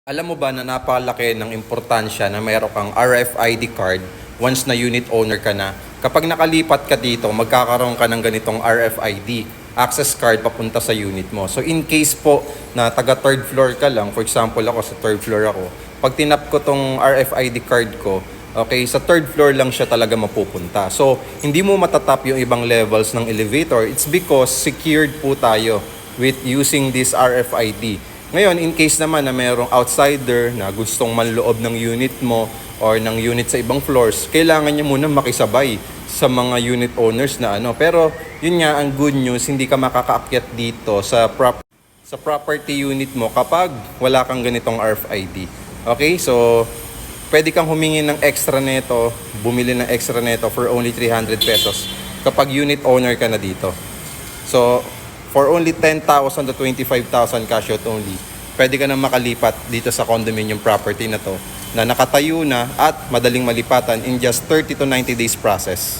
Alam mo ba na napakalaki ng importansya na mayroon kang RFID card once na unit owner ka na? Kapag nakalipat ka dito, magkakaroon ka ng ganitong RFID, access card papunta sa unit mo. So in case po na taga third floor ka lang, for example ako sa third floor ako, pag tinap ko tong RFID card ko, okay, sa third floor lang siya talaga mapupunta. So hindi mo matatap yung ibang levels ng elevator. It's because secured po tayo with using this RFID. Ngayon, in case naman na mayroong outsider na gustong manloob ng unit mo or ng unit sa ibang floors, kailangan niya muna makisabay sa mga unit owners na ano. Pero yun nga, ang good news, hindi ka makakaakyat dito sa property unit mo kapag wala kang ganitong RFID. Okay, so pwede kang humingi ng extra neto, bumili ng extra neto for only 300 pesos kapag unit owner ka na dito. So for only 10,000 to 25,000 cash out only, pwede ka na makalipat dito sa condominium property na to na nakatayo na at madaling malipatan in just 30 to 90 days process.